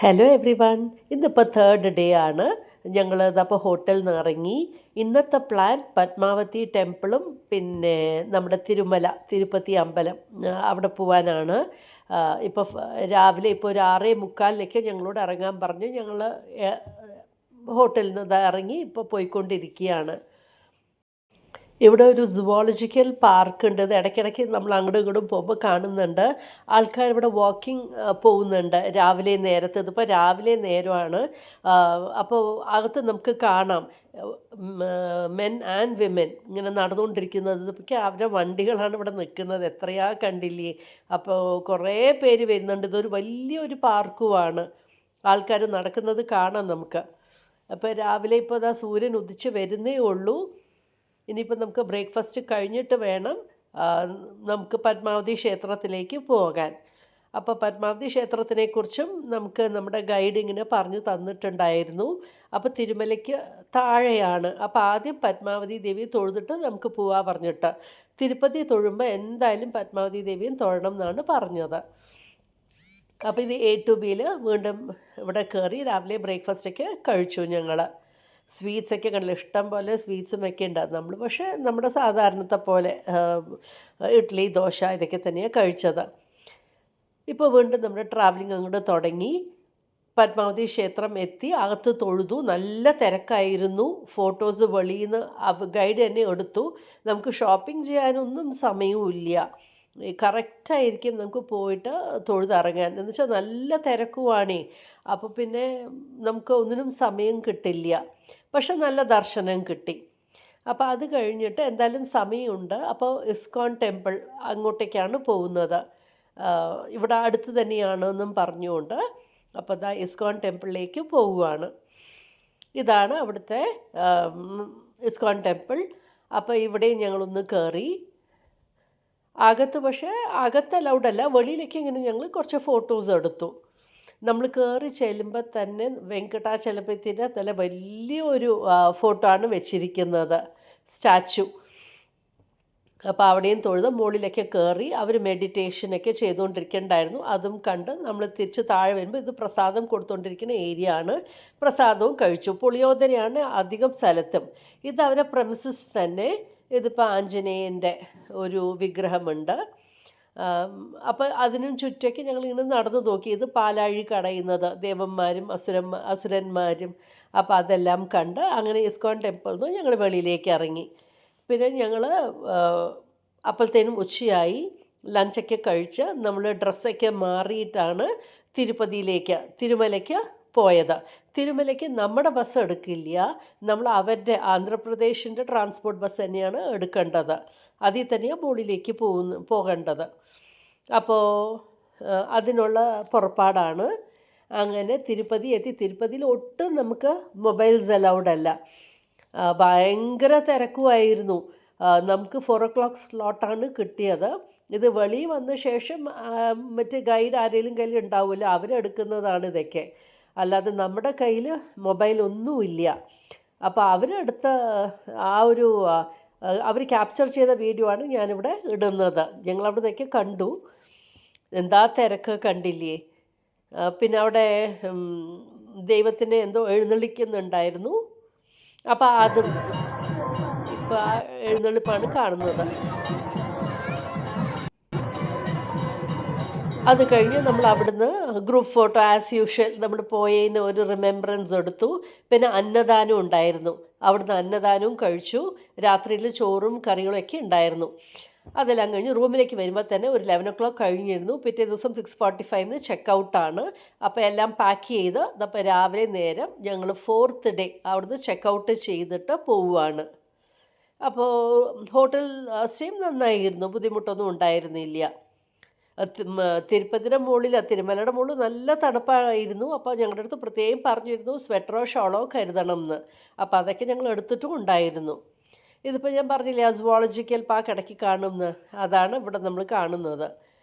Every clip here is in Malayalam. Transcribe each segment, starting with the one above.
Hello every one. ഇന്നിപ്പോൾ തേർഡ് ഡേ ആണ്. ഞങ്ങൾ ഇതപ്പോൾ ഹോട്ടലിൽ നിന്ന് ഇറങ്ങി. ഇന്നത്തെ പ്ലാൻ പത്മാവതി ടെമ്പിളും പിന്നെ നമ്മുടെ തിരുപ്പതി അമ്പലം അവിടെ പോവാനാണ്. ഇപ്പോൾ രാവിലെ ഇപ്പോൾ ഒരു 6:45 ഞങ്ങളോട് ഇറങ്ങാൻ പറഞ്ഞു. ഞങ്ങൾ ഹോട്ടലിൽ നിന്ന് ഇറങ്ങി ഇപ്പോൾ പോയിക്കൊണ്ടിരിക്കുകയാണ്. ഇവിടെ ഒരു സുവോളജിക്കൽ പാർക്ക് ഉണ്ട്. ഇത് ഇടയ്ക്കിടയ്ക്ക് നമ്മൾ അങ്ങോട്ടും ഇങ്ങോട്ടും പോകുമ്പോൾ കാണുന്നുണ്ട്. ആൾക്കാർ ഇവിടെ വാക്കിംഗ് പോകുന്നുണ്ട് രാവിലെ നേരത്ത്. ഇതിപ്പോൾ രാവിലെ നേരമാണ്. അപ്പോൾ അകത്ത് നമുക്ക് കാണാം മെൻ ആൻഡ് വിമൻ ഇങ്ങനെ നടന്നുകൊണ്ടിരിക്കുന്നത്. ഇതൊക്കെ അവരുടെ വണ്ടികളാണ് ഇവിടെ നിൽക്കുന്നത്. എത്രയാ കണ്ടില്ലേ. അപ്പോൾ കുറേ പേര് വരുന്നുണ്ട്. ഇതൊരു വലിയൊരു പാർക്കുമാണ്. ആൾക്കാർ നടക്കുന്നത് കാണാം നമുക്ക്. അപ്പോൾ രാവിലെ ഇപ്പോൾ ഇതാ സൂര്യൻ ഉദിച്ച് വരുന്നേ ഉള്ളൂ. ഇനിയിപ്പോൾ നമുക്ക് ബ്രേക്ക്ഫാസ്റ്റ് കഴിഞ്ഞിട്ട് വേണം നമുക്ക് പത്മാവതി ക്ഷേത്രത്തിലേക്ക് പോകാൻ. അപ്പോൾ പത്മാവതി ക്ഷേത്രത്തിനെക്കുറിച്ചും നമുക്ക് നമ്മുടെ ഗൈഡ് ഇങ്ങനെ പറഞ്ഞു തന്നിട്ടുണ്ടായിരുന്നു. അപ്പോൾ തിരുമലയ്ക്ക് താഴെയാണ്. അപ്പോൾ ആദ്യം പത്മാവതി ദേവിയെ തൊഴുതിട്ട് നമുക്ക് പോവാൻ പറഞ്ഞിട്ട്, തിരുപ്പതി തൊഴുമ്പോൾ എന്തായാലും പത്മാവതി ദേവിയും തൊഴണം എന്നാണ് പറഞ്ഞത്. അപ്പോൾ ഇത് A to Bയിൽ വീണ്ടും ഇവിടെ കയറി രാവിലെ ബ്രേക്ക്ഫാസ്റ്റൊക്കെ കഴിച്ചു. ഞങ്ങൾ സ്വീറ്റ്സൊക്കെ കണ്ടില്ല, ഇഷ്ടം പോലെ സ്വീറ്റ്സും ഒക്കെ ഉണ്ട്. നമ്മൾ പക്ഷേ നമ്മുടെ സാധാരണത്തെ പോലെ ഇഡ്ഡലി ദോശ ഇതൊക്കെ തന്നെയാണ് കഴിച്ചത്. ഇപ്പോൾ വീണ്ടും നമ്മുടെ ട്രാവലിംഗ് അങ്ങോട്ട് തുടങ്ങി. പത്മാവതി ക്ഷേത്രം എത്തി, അകത്ത് തൊഴുതു. നല്ല തിരക്കായിരുന്നു. ഫോട്ടോസ് വെളിയിൽ നിന്ന് ഗൈഡ് തന്നെ എടുത്തു. നമുക്ക് ഷോപ്പിംഗ് ചെയ്യാനൊന്നും സമയവുമില്ല. കറക്റ്റായിരിക്കും നമുക്ക് പോയിട്ട് തൊഴുതിറങ്ങാൻ. എന്ന് വെച്ചാൽ നല്ല തിരക്കുവാണേ. അപ്പോൾ പിന്നെ നമുക്ക് ഒന്നിനും സമയം കിട്ടില്ല. പക്ഷെ നല്ല ദർശനം കിട്ടി. അപ്പോൾ അത് കഴിഞ്ഞിട്ട് എന്തായാലും സമയമുണ്ട്. അപ്പോൾ ഇസ്കോൺ ടെമ്പിൾ അങ്ങോട്ടേക്കാണ് പോകുന്നത്. ഇവിടെ അടുത്ത് തന്നെയാണെന്നും പറഞ്ഞുകൊണ്ട് അപ്പോൾ ദാ ഇസ്കോൺ ടെമ്പിളിലേക്ക് പോവുകയാണ്. ഇതാണ് അവിടുത്തെ ഇസ്കോൺ ടെമ്പിൾ. അപ്പോൾ ഇവിടെയും ഞങ്ങളൊന്ന് കയറി. അകത്ത് പക്ഷേ അകത്ത് അലൗഡല്ല, വെളിയിലേക്ക് ഇങ്ങനെ ഞങ്ങൾ കുറച്ച് ഫോട്ടോസ് എടുത്തു. നമ്മൾ കയറി ചെല്ലുമ്പോൾ തന്നെ വെങ്കടാചലപതിയുടെ നല്ല വലിയൊരു ഫോട്ടോ ആണ് വെച്ചിരിക്കുന്നത്, സ്റ്റാച്ചു. അപ്പോൾ അവിടെയും തൊഴുത് മുകളിലൊക്കെ കയറി അവർ മെഡിറ്റേഷനൊക്കെ ചെയ്തുകൊണ്ടിരിക്കുന്നുണ്ടായിരുന്നു. അതും കണ്ട് നമ്മൾ തിരിച്ച് താഴെ വരുമ്പോൾ ഇത് പ്രസാദം കൊടുത്തുകൊണ്ടിരിക്കുന്ന ഏരിയ ആണ്. പ്രസാദവും കഴിച്ചു. പുളിയോദരയാണ് അധികം സ്ഥലത്തും. ഇത് അവരെ പ്രമിസസ് തന്നെ. ഇതിപ്പോൾ ആഞ്ജനേയൻ്റെ ഒരു വിഗ്രഹമുണ്ട്. അപ്പോൾ അതിനും ചുറ്റൊക്കെ ഞങ്ങളിങ്ങനെ നടന്നു നോക്കി. ഇത് പാലാഴി കടയുന്നത് ദേവന്മാരും അസുരന്മാരും. അപ്പോൾ അതെല്ലാം കണ്ട് അങ്ങനെ ഇസ്കോൺ ടെമ്പിളിൽ നിന്ന് ഞങ്ങൾ വെളിയിലേക്ക് ഇറങ്ങി. പിന്നെ ഞങ്ങൾ അപ്പോഴത്തേനും ഉച്ചയായി. ലഞ്ചൊക്കെ കഴിച്ച് നമ്മൾ ഡ്രസ്സൊക്കെ മാറിയിട്ടാണ് തിരുമലയ്ക്ക് പോയത്. തിരുമലയ്ക്ക് നമ്മുടെ ബസ് എടുക്കില്ല, നമ്മൾ അവരുടെ ആന്ധ്രാപ്രദേശിൻ്റെ ട്രാൻസ്പോർട്ട് ബസ് തന്നെയാണ് എടുക്കേണ്ടത്. അതിൽ തന്നെയാണ് മുകളിലേക്ക് പോകേണ്ടത്. അപ്പോൾ അതിനുള്ള പുറപ്പാടാണ്. അങ്ങനെ തിരുപ്പതി എത്തി. തിരുപ്പതിയിൽ ഒട്ടും നമുക്ക് മൊബൈൽസ് അലൗഡ് അല്ല. ഭയങ്കര തിരക്കുമായിരുന്നു. നമുക്ക് 4 o'clock സ്ലോട്ടാണ് കിട്ടിയത്. ഇത് വെളിയിൽ വന്ന ശേഷം മറ്റ് ഗൈഡ് ആരെങ്കിലും കയ്യിൽ ഉണ്ടാവില്ല, അവരെടുക്കുന്നതാണ് ഇതൊക്കെ. അല്ലാതെ നമ്മുടെ കയ്യിൽ മൊബൈലൊന്നുമില്ല. അപ്പോൾ അവരെടുത്ത ആ ഒരു അവർ ക്യാപ്ചർ ചെയ്ത വീഡിയോ ആണ് ഞാനിവിടെ ഇടുന്നത്. ഞങ്ങളവിടെ നിന്നൊക്കെ കണ്ടു. എന്താ തിരക്ക് കണ്ടില്ലേ. പിന്നെ അവിടെ ദൈവത്തിനെ എന്തോ എഴുന്നള്ളിക്കുന്നുണ്ടായിരുന്നു. അപ്പോൾ അതും ഇപ്പോൾ ആ എഴുന്നള്ളിപ്പാണ് കാണുന്നത്. അത് കഴിഞ്ഞ് നമ്മൾ അവിടുന്ന് ഗ്രൂപ്പ് ഫോട്ടോ ആസ് യൂഷ്വൽ നമ്മൾ പോയതിന് ഒരു റിമെമ്പറൻസ് എടുത്തു. പിന്നെ അന്നദാനം ഉണ്ടായിരുന്നു. അവിടുന്ന് അന്നദാനവും കഴിച്ചു. രാത്രിയിൽ ചോറും കറികളൊക്കെ ഉണ്ടായിരുന്നു. അതെല്ലാം കഴിഞ്ഞ് റൂമിലേക്ക് വരുമ്പോൾ തന്നെ ഒരു 11 o'clock കഴിഞ്ഞിരുന്നു. പിറ്റേ ദിവസം 6:45 ചെക്കൗട്ടാണ്. അപ്പോൾ എല്ലാം പാക്ക് ചെയ്ത് അപ്പോൾ രാവിലെ നേരം ഞങ്ങൾ 4th ഡേ അവിടുന്ന് ചെക്കൗട്ട് ചെയ്തിട്ട് പോവുകയാണ്. അപ്പോൾ ഹോട്ടൽ സ്റ്റേയും നന്നായിരുന്നു, ബുദ്ധിമുട്ടൊന്നും ഉണ്ടായിരുന്നില്ല. തിരുപ്പതിയുടെ മുകളിൽ തിരുമലയുടെ മുകളിൽ നല്ല തണുപ്പായിരുന്നു. അപ്പോൾ ഞങ്ങളുടെ അടുത്ത് പ്രത്യേകം പറഞ്ഞിരുന്നു സ്വെറ്ററോ ഷോളോ കരുതണം എന്ന്. അപ്പോൾ അതൊക്കെ ഞങ്ങൾ എടുത്തിട്ടും ഉണ്ടായിരുന്നു. ഇതിപ്പോൾ ഞാൻ പറഞ്ഞില്ലേ സുവോളജിക്കൽ പാർക്ക് ഇടയ്ക്ക് കാണുമെന്ന്, അതാണ് ഇവിടെ നമ്മൾ കാണുന്നത്.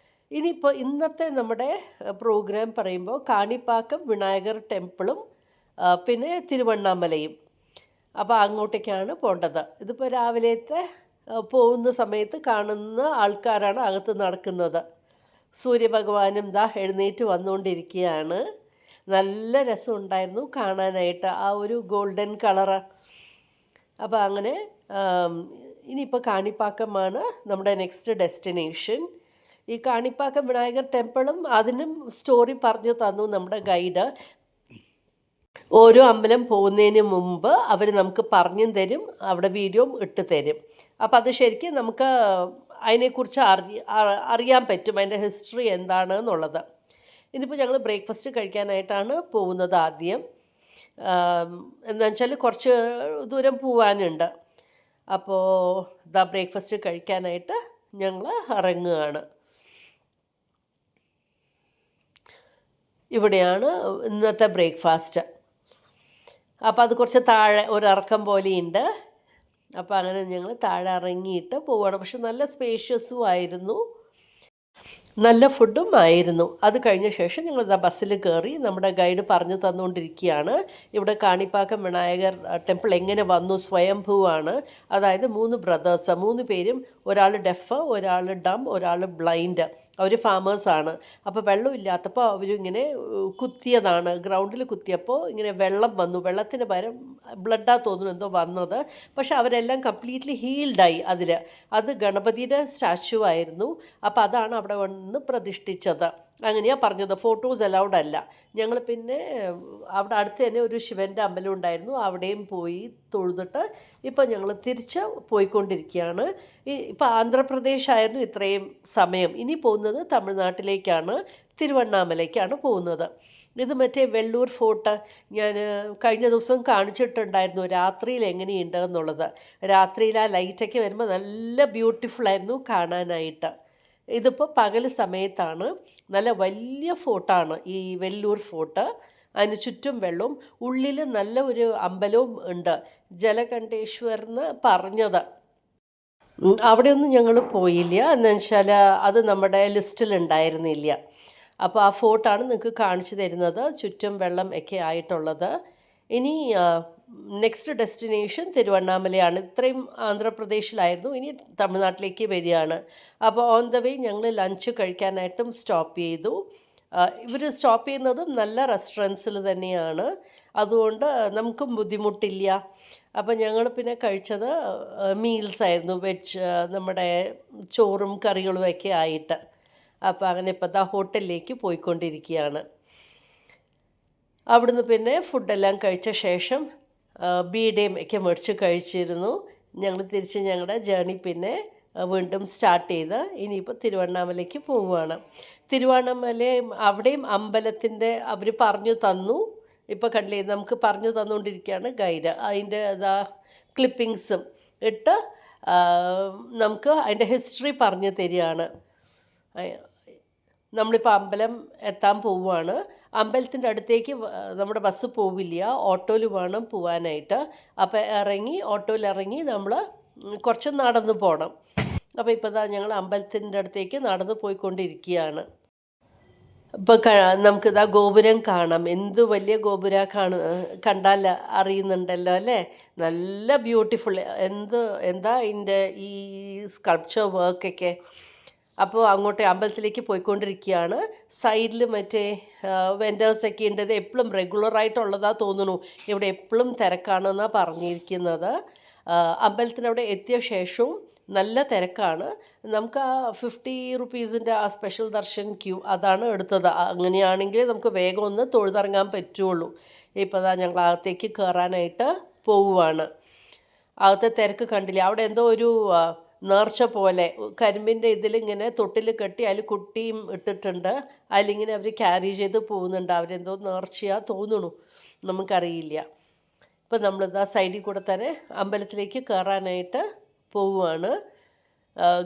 ഇനിയിപ്പോൾ ഇന്നത്തെ നമ്മുടെ പ്രോഗ്രാം പറയുമ്പോൾ കാണിപ്പാക്കം വിനായകർ ടെമ്പിളും പിന്നെ തിരുവണ്ണാമലയും. അപ്പോൾ അങ്ങോട്ടേക്കാണ് പോകേണ്ടത്. ഇതിപ്പോൾ രാവിലത്തെ പോകുന്ന സമയത്ത് കാണുന്ന ആൾക്കാരാണ് അകത്ത് നടക്കുന്നത്. സൂര്യഭഗവാനും ദാ എഴുന്നേറ്റ് വന്നുകൊണ്ടിരിക്കുകയാണ്. നല്ല രസമുണ്ടായിരുന്നു കാണാനായിട്ട്, ആ ഒരു ഗോൾഡൻ കളറ്. അപ്പോൾ അങ്ങനെ ഇനിയിപ്പോൾ കാണിപ്പാക്കമാണ് നമ്മുടെ നെക്സ്റ്റ് ഡെസ്റ്റിനേഷൻ. ഈ കാണിപ്പാക്കം വിനായകർ ടെമ്പിളും അതിനും സ്റ്റോറി പറഞ്ഞു തന്നു നമ്മുടെ ഗൈഡ്. ഓരോ അമ്പലം പോകുന്നതിന് മുമ്പ് അവർ നമുക്ക് പറഞ്ഞും തരും, അവിടെ വീഡിയോ ഇട്ട് തരും. അപ്പോൾ അത് ശരിക്കും നമുക്ക് അതിനെക്കുറിച്ച് അറിയാൻ പറ്റും, അതിൻ്റെ ഹിസ്റ്ററി എന്താണ് എന്നുള്ളത്. ഇനിയിപ്പോൾ ഞങ്ങൾ ബ്രേക്ക്ഫാസ്റ്റ് കഴിക്കാനായിട്ടാണ് പോകുന്നത് ആദ്യം. എന്താ വെച്ചാൽ കുറച്ച് ദൂരം പോവാനുണ്ട്. അപ്പോൾ ബ്രേക്ക്ഫാസ്റ്റ് കഴിക്കാനായിട്ട് ഞങ്ങൾ ഇറങ്ങുകയാണ്. ഇവിടെയാണ് ഇന്നത്തെ ബ്രേക്ക്ഫാസ്റ്റ്. അപ്പോൾ അത് കുറച്ച് താഴെ ഒരിറക്കം പോലെയുണ്ട്. അപ്പോൾ അങ്ങനെ ഞങ്ങൾ താഴെ ഇറങ്ങിയിട്ട് പോവുകയാണ്. പക്ഷെ നല്ല സ്പേഷ്യസും ആയിരുന്നു, നല്ല ഫുഡും ആയിരുന്നു. അത് കഴിഞ്ഞ ശേഷം ഞങ്ങൾ ബസ്സിൽ കയറി. നമ്മുടെ ഗൈഡ് പറഞ്ഞു തന്നുകൊണ്ടിരിക്കുകയാണ് ഇവിടെ കാണിപ്പാക്കം വിനായകർ ടെമ്പിൾ എങ്ങനെ വന്നു. സ്വയംഭൂവാണ്, അതായത് 3 ബ്രദേഴ്സ്, 3 പേരും, ഒരാൾ ഡെഫ്, ഒരാൾ ഡം, ഒരാൾ ബ്ലൈൻഡ്. അവർ ഫാമേഴ്സാണ്. അപ്പോൾ വെള്ളമില്ലാത്തപ്പോൾ അവരിങ്ങനെ കുത്തിയതാണ്, ഗ്രൗണ്ടിൽ കുത്തിയപ്പോൾ ഇങ്ങനെ വെള്ളം വന്നു. വെള്ളത്തിന് പകരം ബ്ലഡാ തോന്നുന്നു എന്തോ വന്നത്. പക്ഷെ അവരെല്ലാം കംപ്ലീറ്റ്ലി ഹീൽഡായി. അത് ഗണപതിയുടെ സ്റ്റാച്ചു ആയിരുന്നു. അപ്പോൾ അതാണ് അവിടെ വന്ന് പ്രതിഷ്ഠിച്ചത്. അങ്ങനെയാണ് പറഞ്ഞത്. ഫോട്ടോസ് അലൗഡ് അല്ല. ഞങ്ങൾ പിന്നെ അവിടെ അടുത്ത് തന്നെ ഒരു ശിവൻ്റെ അമ്പലം ഉണ്ടായിരുന്നു, അവിടെയും പോയി തൊഴുതിട്ട് ഇപ്പം ഞങ്ങൾ തിരിച്ച് പോയിക്കൊണ്ടിരിക്കുകയാണ്. ഇപ്പം ആന്ധ്രാപ്രദേശായിരുന്നു ഇത്രയും സമയം. ഇനി പോകുന്നത് തമിഴ്നാട്ടിലേക്കാണ്, തിരുവണ്ണാമലയ്ക്കാണ് പോകുന്നത്. ഇത് മറ്റേ വെള്ളൂർ ഫോർട്ട് ഞാൻ കഴിഞ്ഞ ദിവസം കാണിച്ചിട്ടുണ്ടായിരുന്നു, രാത്രിയിൽ എങ്ങനെയുണ്ട് എന്നുള്ളത്. രാത്രിയിൽ ആ ലൈറ്റൊക്കെ വരുമ്പോൾ നല്ല ബ്യൂട്ടിഫുള്ളായിരുന്നു കാണാനായിട്ട്. ഇതിപ്പോൾ പകൽ സമയത്താണ്. നല്ല വലിയ ഫോർട്ടാണ് ഈ വെല്ലൂർ ഫോർട്ട്. അതിന് ചുറ്റും വെള്ളവും, ഉള്ളിൽ നല്ല ഒരു അമ്പലവും ഉണ്ട്, ജലകണ്ഠേശ്വർ എന്ന് പറഞ്ഞത്. അവിടെയൊന്നും ഞങ്ങൾ പോയില്ല, എന്ന് വെച്ചാൽ അത് നമ്മുടെ ലിസ്റ്റിലുണ്ടായിരുന്നില്ല. അപ്പോൾ ആ ഫോർട്ടാണ് നിങ്ങൾക്ക് കാണിച്ചു തരുന്നത്, ചുറ്റും വെള്ളം ഒക്കെ ആയിട്ടുള്ളത്. ഇനി നെക്സ്റ്റ് ഡെസ്റ്റിനേഷൻ തിരുവണ്ണാമലയാണ്. ഇത്രയും ആന്ധ്രാപ്രദേശിലായിരുന്നു, ഇനി തമിഴ്നാട്ടിലേക്ക് വരികയാണ്. അപ്പോൾ ഓൺ ദ വേ ഞങ്ങൾ ലഞ്ച് കഴിക്കാനായിട്ടും സ്റ്റോപ്പ് ചെയ്തു. ഇവർ സ്റ്റോപ്പ് ചെയ്യുന്നതും നല്ല റെസ്റ്റോറൻറ്റ്സിൽ തന്നെയാണ്, അതുകൊണ്ട് നമുക്കും ബുദ്ധിമുട്ടില്ല. അപ്പോൾ ഞങ്ങൾ പിന്നെ കഴിച്ചത് മീൽസ് ആയിരുന്നു, വെജ്, നമ്മുടെ ചോറും കറികളും ഒക്കെ ആയിട്ട്. അപ്പോൾ അങ്ങനെ ഇപ്പോൾ ഹോട്ടലിലേക്ക് പോയിക്കൊണ്ടിരിക്കുകയാണ്. അവിടുന്ന് പിന്നെ ഫുഡെല്ലാം കഴിച്ച ശേഷം ബീഡയും ഒക്കെ മേടിച്ച് കഴിച്ചിരുന്നു. ഞങ്ങൾ തിരിച്ച് ഞങ്ങളുടെ ജേണി പിന്നെ വീണ്ടും സ്റ്റാർട്ട് ചെയ്ത് ഇനിയിപ്പോൾ തിരുവണ്ണാമലയ്ക്ക് പോവുകയാണ്. തിരുവണ്ണാമല അവിടെയും അമ്പലത്തിൻ്റെ അവർ പറഞ്ഞു തന്നു. ഇപ്പോൾ കണ്ടില്ലേ, നമുക്ക് പറഞ്ഞു തന്നുകൊണ്ടിരിക്കുകയാണ് ഗൈഡ്. അതിൻ്റെ ക്ലിപ്പിങ്സും ഇട്ട് നമുക്ക് അതിൻ്റെ ഹിസ്റ്ററി പറഞ്ഞു തരികയാണ്. നമ്മളിപ്പോൾ അമ്പലം എത്താൻ പോവുകയാണ്. അമ്പലത്തിൻ്റെ അടുത്തേക്ക് നമ്മുടെ ബസ് പോവില്ല, ഓട്ടോയിൽ വേണം പോവാനായിട്ട്. അപ്പോൾ ഓട്ടോയിൽ ഇറങ്ങി നമ്മൾ കുറച്ച് നടന്നു പോകണം. അപ്പോൾ ഇപ്പോൾ ഞങ്ങൾ അമ്പലത്തിൻ്റെ അടുത്തേക്ക് നടന്നു പോയിക്കൊണ്ടിരിക്കുകയാണ്. ഇപ്പോൾ നമുക്കിതാ ഗോപുരം കാണാം. എന്ത് വലിയ ഗോപുര കണ്ടാൽ അറിയുന്നുണ്ടല്ലോ അല്ലേ, നല്ല ബ്യൂട്ടിഫുൾ. എന്താ ഇതിൻ്റെ ഈ സ്കൾപ്ചർ വർക്കൊക്കെ. അപ്പോൾ അങ്ങോട്ട് അമ്പലത്തിലേക്ക് പോയിക്കൊണ്ടിരിക്കുകയാണ്. സൈഡിൽ മറ്റേ വെൻഡേഴ്സൊക്കെ ഉണ്ട്. ഇത് എപ്പോഴും റെഗുലറായിട്ടുള്ളതാണ് തോന്നുന്നു, ഇവിടെ എപ്പോഴും തിരക്കാണെന്നാണ് പറഞ്ഞിരിക്കുന്നത്. അമ്പലത്തിനവിടെ എത്തിയ ശേഷവും നല്ല തിരക്കാണ്. നമുക്ക് ആ 50 റുപ്പീസിൻ്റെ ആ സ്പെഷ്യൽ ദർശൻ ക്യൂ അതാണ് എടുത്തത്. അങ്ങനെയാണെങ്കിൽ നമുക്ക് വേഗം ഒന്ന് തൊഴുതിറങ്ങാൻ പറ്റുള്ളൂ. ഇപ്പോൾ ഞങ്ങൾ അകത്തേക്ക് കയറാനായിട്ട് പോവുകയാണ്. അകത്തെ തിരക്ക് കണ്ടില്ല, അവിടെ എന്തോ ഒരു നേർച്ച പോലെ കരിമ്പിൻ്റെ ഇതിലിങ്ങനെ തൊട്ടിൽ കെട്ടി അതിൽ കുട്ടിയും ഇട്ടിട്ടുണ്ട്. അതിലിങ്ങനെ അവർ ക്യാരി ചെയ്ത് പോകുന്നുണ്ട്. അവരെന്തോ നേർച്ചയാ തോന്നുന്നു, നമുക്കറിയില്ല. ഇപ്പം നമ്മളിതാ സൈഡിൽ കൂടെ തന്നെ അമ്പലത്തിലേക്ക് കയറാനായിട്ട് പോവുകയാണ്.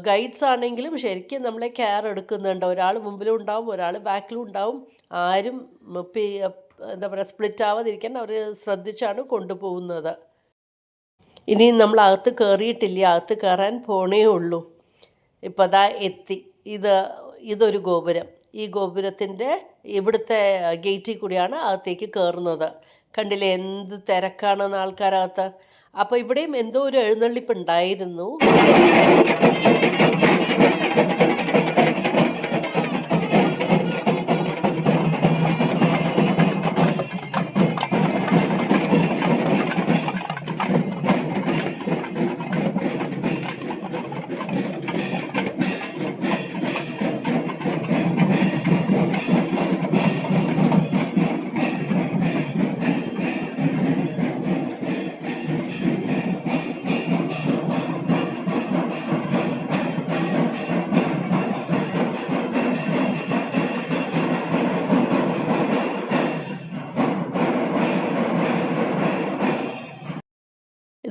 ഗൈഡ്സ് ആണെങ്കിലും ശരിക്കും നമ്മളെ കെയർ എടുക്കുന്നുണ്ട്. ഒരാൾ മുമ്പിലും ഉണ്ടാവും, ഒരാൾ ബാക്കിലും ഉണ്ടാവും. ആരും എന്താ പറയുക, സ്പ്ലിറ്റ് ആവാതിരിക്കാൻ അവർ ശ്രദ്ധിച്ചാണ് കൊണ്ടുപോകുന്നത്. ഇനി നമ്മൾ അകത്ത് കയറിയിട്ടില്ല, അകത്ത് കയറാൻ പോണേ ഉള്ളൂ. ഇപ്പോൾ എത്തി. ഇതൊരു ഗോപുരം. ഈ ഗോപുരത്തിൻ്റെ ഇവിടുത്തെ ഗേറ്റിൽ കൂടിയാണ് അകത്തേക്ക് കയറുന്നത്. കണ്ടില്ലേ എന്ത് തിരക്കാണെന്ന് ആൾക്കാരകത്ത്. അപ്പോൾ ഇവിടെയും എന്തോ ഒരു എഴുന്നള്ളിപ്പ് ഉണ്ടായിരുന്നു.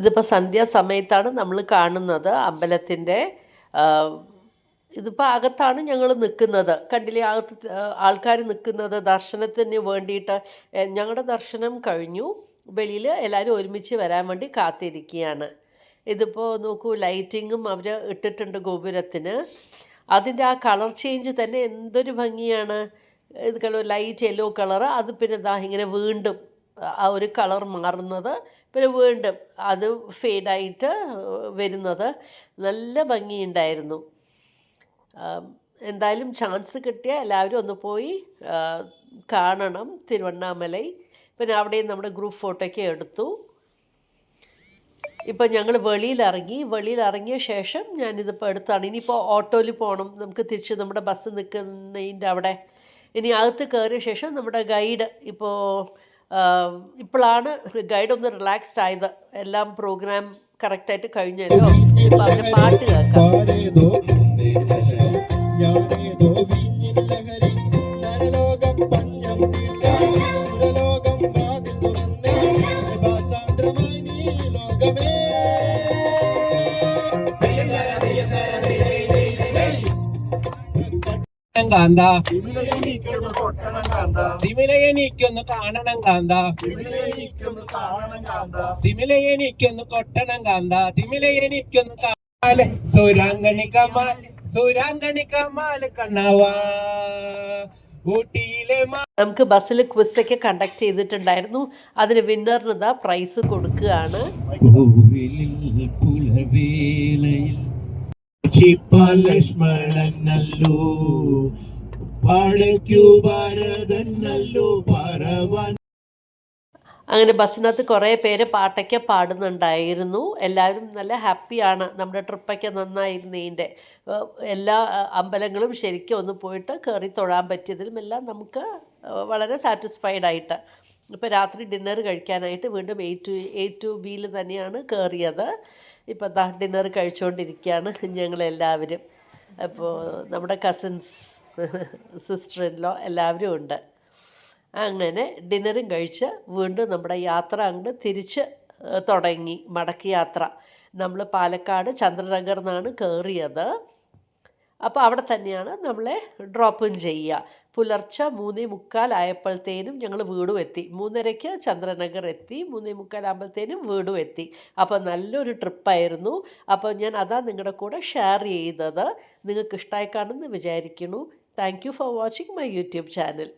ഇതിപ്പോൾ സന്ധ്യാസമയത്താണ് നമ്മൾ കാണുന്നത് അമ്പലത്തിൻ്റെ. ഇതിപ്പോൾ അകത്താണ് ഞങ്ങൾ നിൽക്കുന്നത്. കണ്ടില്ലേ അകത്ത് ആൾക്കാർ നിൽക്കുന്നത് ദർശനത്തിന് വേണ്ടിയിട്ട്. ഞങ്ങളുടെ ദർശനം കഴിഞ്ഞു, വെളിയിൽ എല്ലാവരും ഒരുമിച്ച് വരാൻ വേണ്ടി കാത്തിരിക്കുകയാണ്. ഇതിപ്പോൾ നോക്കൂ, ലൈറ്റിങ്ങും അവർ ഇട്ടിട്ടുണ്ട് ഗോപുരത്തിന്. അതിൻ്റെ ആ കളർ ചേഞ്ച് തന്നെ എന്തൊരു ഭംഗിയാണ്. ഇത് കളർ ലൈറ്റ് യെല്ലോ കളറ്, അത് പിന്നെ ദാ ഇങ്ങനെ വീണ്ടും ആ ഒരു കളർ മാറുന്നത്, പിന്നെ വീണ്ടും അത് ഫെയ്ഡായിട്ട് വരുന്നത്. നല്ല ഭംഗിയുണ്ടായിരുന്നു. എന്തായാലും ചാൻസ് കിട്ടിയ എല്ലാവരും ഒന്ന് പോയി കാണണം തിരുവണ്ണാമലൈ. പിന്നെ അവിടെയും നമ്മുടെ ഗ്രൂപ്പ് ഫോട്ടോയ്ക്ക് എടുത്തു. ഇപ്പം ഞങ്ങൾ വെളിയിലിറങ്ങിയ ശേഷം ഞാനിതിപ്പോൾ എടുത്താണ്. ഇനിയിപ്പോൾ ഓട്ടോയിൽ പോകണം നമുക്ക് തിരിച്ച് നമ്മുടെ ബസ് നിൽക്കുന്നതിൻ്റെ അവിടെ. ഇനി അകത്ത് കയറിയ ശേഷം നമ്മുടെ ഗൈഡ് ഇപ്പോഴാണ് ഗൈഡ് ഒന്ന് റിലാക്സ്ഡ് ആയത്. എല്ലാം പ്രോഗ്രാം കറക്റ്റായിട്ട് കഴിഞ്ഞല്ലോ. ഇപ്പോൾ അവരുടെ പാട്ട് കേൾക്കാം. കാന്ത തിമിലയെനിക്കൊന്ന് കാണണം കാന്ത തിമിലയെനിക്കൊന്ന് കൊട്ടണം കാന്ത തിമിലയെനിക്കൊന്ന് കാണാല് സൂരാങ്കണി കമാല് കണ്ണാവാ ഊട്ടിയിലെ. നമുക്ക് ബസ്സിൽ ക്വിസൊക്കെ കണ്ടക്ട് ചെയ്തിട്ടുണ്ടായിരുന്നു. അതിന് വിന്നറിന് പ്രൈസ് കൊടുക്കുകയാണ്. ലക്ഷ്മണനല്ലോ ഭാരതനല്ലോ പറവൻ. അങ്ങനെ ബസ്സിനകത്ത് കുറേ പേര് പാട്ടൊക്കെ പാടുന്നുണ്ടായിരുന്നു. എല്ലാവരും നല്ല ഹാപ്പിയാണ്. നമ്മുടെ ട്രിപ്പൊക്കെ നന്നായിരുന്നതിൻ്റെ. എല്ലാ അമ്പലങ്ങളും ശരിക്കും ഒന്ന് പോയിട്ട് കയറി തൊഴാൻ പറ്റിയതിലും എല്ലാം നമുക്ക് വളരെ സാറ്റിസ്ഫൈഡ് ആയിട്ട്. ഇപ്പോൾ രാത്രി ഡിന്നർ കഴിക്കാനായിട്ട് വീണ്ടും A2Bയിൽ തന്നെയാണ് കയറിയത്. ഇപ്പോൾ ഡിന്നർ കഴിച്ചുകൊണ്ടിരിക്കുകയാണ് ഞങ്ങളെല്ലാവരും. അപ്പോൾ നമ്മുടെ കസിൻസ്, സിസ്റ്റർ ഇൻ ലോ എല്ലാവരും ഉണ്ട്. അങ്ങനെ ഡിന്നറും കഴിച്ച് വീണ്ടും നമ്മുടെ യാത്ര അങ്ങോട്ട് തിരിച്ച് തുടങ്ങി. മടക്ക് യാത്ര നമ്മൾ പാലക്കാട് ചന്ദ്രനഗർ നിന്നാണ് കയറിയത്. അപ്പോൾ അവിടെ തന്നെയാണ് നമ്മളെ ഡ്രോപ്പും ചെയ്യുക. പുലർച്ചെ 3:45 ആയപ്പോഴത്തേനും ഞങ്ങൾ വീടും എത്തി. 3:30 ചന്ദ്രനഗർ എത്തി, 3:45 ആകുമ്പോഴത്തേനും വീടും എത്തി. അപ്പോൾ നല്ലൊരു ട്രിപ്പായിരുന്നു. അപ്പോൾ ഞാൻ അതാണ് നിങ്ങളുടെ കൂടെ ഷെയർ ചെയ്തത്. നിങ്ങൾക്ക് ഇഷ്ടമായി കാണുമെന്ന് വിചാരിക്കുന്നു. Thank you for watching my YouTube channel.